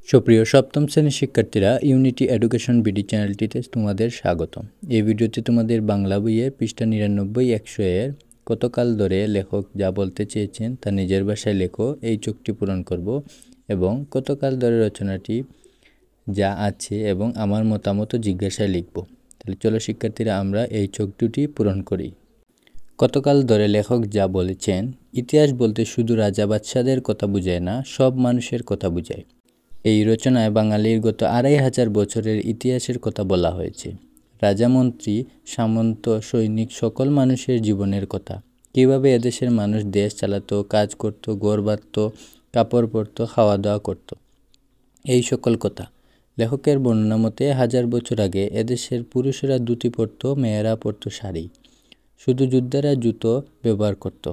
সুপ্রিয় সপ্তম শ্রেণীর শিক্ষার্থীরা, ইউনিটি এডুকেশন বিডি চ্যানেলটিতে তোমাদের স্বাগতম। এই ভিডিওতে তোমাদের বাংলা বইয়ের পৃষ্ঠা 99-100 এর কতকাল ধরে লেখক যা বলতে চেয়েছেন তা নিজের ভাষায় লেখো, এই চোখটি পূরণ করব এবং কতকাল ধরে রচনাটি যা আছে এবং আমার মতামত জিজ্ঞাসায় লিখব। তাহলে চলো শিক্ষার্থীরা, আমরা এই চোখ দুটি পূরণ করি। কতকাল ধরে লেখক যা বলেছেন, ইতিহাস বলতে শুধু রাজা বাদশাদের কথা বোঝায় না, সব মানুষের কথা বোঝায়। এই রচনায় বাঙালির গত 2500 বছরের ইতিহাসের কথা বলা হয়েছে। রাজা, মন্ত্রী, সামন্ত, সৈনিক, সকল মানুষের জীবনের কথা। কীভাবে এদেশের মানুষ দেশ চালাতো, কাজ করত, ঘর বাঁধত, কাপড় পরত, খাওয়া দাওয়া করত, এই সকল কথা। লেখকের বর্ণনা মতে 1000 বছর আগে এদেশের পুরুষেরা ধুতি পরত, মেয়েরা পরত শাড়ি। শুধু যোদ্ধারা জুতো ব্যবহার করত।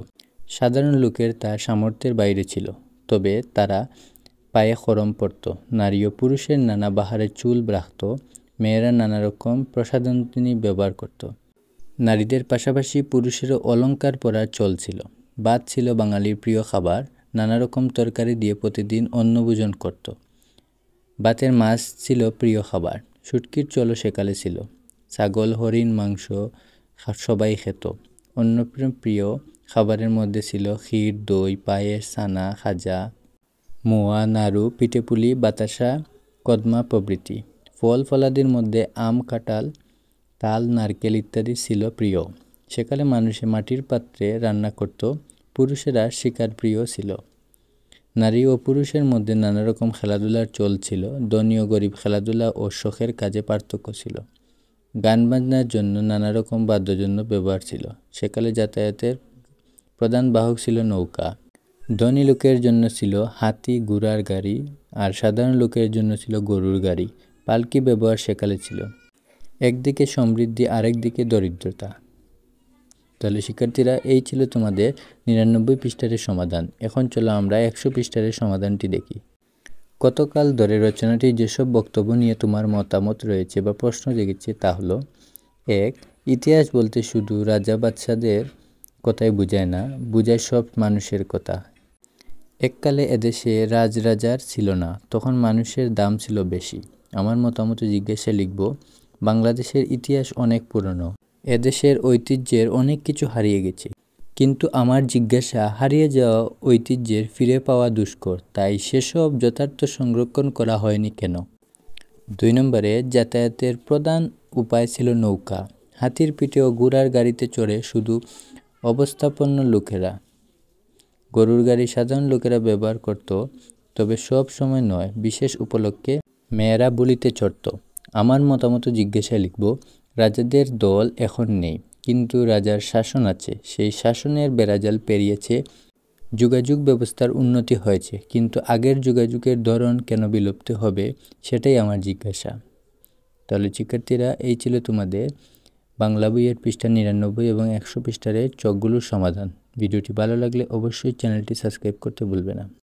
সাধারণ লোকের তা সামর্থ্যের বাইরে ছিল, তবে তারা পায়ে খড়ম পরত। নারী ও পুরুষের নানা বাহারের চুল রাখত। মেয়েরা নানা রকম প্রসাধনী ব্যবহার করত। নারীদের পাশাপাশি পুরুষেরও অলংকার পরার চল ছিল। ভাত ছিল বাঙালির প্রিয় খাবার। নানা রকম তরকারি দিয়ে প্রতিদিন অন্নভোজন করত। ভাতের মাছ ছিল প্রিয় খাবার। শুটকির চলও সেকালে ছিল। ছাগল, হরিণ মাংস সবাই খেত। অন্য প্রিয় খাবারের মধ্যে ছিল ক্ষীর, দই, পায়েস, ছানা, খাজা, মোয়া, নাড়ু, পিঠেপুলি, বাতাসা, কদমা প্রভৃতি। ফল ফলাদির মধ্যে আম, কাঁঠাল, তাল, নারকেল ইত্যাদি ছিল প্রিয়। সেকালে মানুষে মাটির পাত্রে রান্না করত। পুরুষেরা শিকার প্রিয় ছিল। নারী ও পুরুষের মধ্যে নানা রকম খেলাধুলার চল ছিল। ধনী ও গরিব খেলাধুলা ও শখের কাজে পার্থক্য ছিল। গান বাজনার জন্য নানা রকম বাদ্যযন্ত্র ব্যবহার ছিল। সেকালে যাতায়াতের প্রধান বাহক ছিল নৌকা। ধনী লোকের জন্য ছিল হাতি, ঘোড়ার গাড়ি, আর সাধারণ লোকের জন্য ছিল গরুর গাড়ি। পালকি ব্যবহার সেকালে ছিল। একদিকে সমৃদ্ধি, আরেকদিকে দরিদ্রতা। তাহলে শিক্ষার্থীরা, এই ছিল তোমাদের 99 পৃষ্ঠার সমাধান। এখন চলো আমরা 100 পৃষ্ঠার সমাধানটি দেখি। কতকাল ধরে রচনাটি যেসব বক্তব্য নিয়ে তোমার মতামত রয়েছে বা প্রশ্ন জেগেছে তা হলো: 1. ইতিহাস বলতে শুধু রাজা বাদশাদের কথাই বোঝায় না, বোঝায় সব মানুষের কথা। এককালে এদেশে রাজরাজার ছিল না, তখন মানুষের দাম ছিল বেশি। আমার মতামত জিজ্ঞাসা লিখব। বাংলাদেশের ইতিহাস অনেক পুরনো। এদেশের ঐতিহ্যের অনেক কিছু হারিয়ে গেছে, কিন্তু আমার জিজ্ঞাসা, হারিয়ে যাওয়া ঐতিহ্যের ফিরে পাওয়া দুষ্কর, তাই সেসব যথার্থ সংরক্ষণ করা হয়নি কেন? 2 নম্বরে, যাতায়াতের প্রধান উপায় ছিল নৌকা। হাতির পিঠে ও ঘোড়ার গাড়িতে চড়ে শুধু অবস্থাপন্ন লোকেরা। গরুর গাড়ি সাধারণ লোকেরা ব্যবহার করত, তবে সব সময় নয়, বিশেষ উপলক্ষে মেয়েরা বলিতে চড়ত। আমার মতামত জিজ্ঞাসায় লিখব। রাজাদের দল এখন নেই, কিন্তু রাজার শাসন আছে। সেই শাসনের বেড়াজাল পেরিয়েছে, যোগাযোগ ব্যবস্থার উন্নতি হয়েছে, কিন্তু আগের যোগাযোগের ধরন কেন বিলুপ্ত হবে, সেটাই আমার জিজ্ঞাসা। তাহলে শিক্ষার্থীরা, এই ছিল তোমাদের বাংলা বইয়ের পৃষ্ঠা 99 এবং 100 পৃষ্ঠার চকগুলোর সমাধান। ভিডিওটি ভালো লাগলে অবশ্যই চ্যানেলটি সাবস্ক্রাইব করতে ভুলবে না।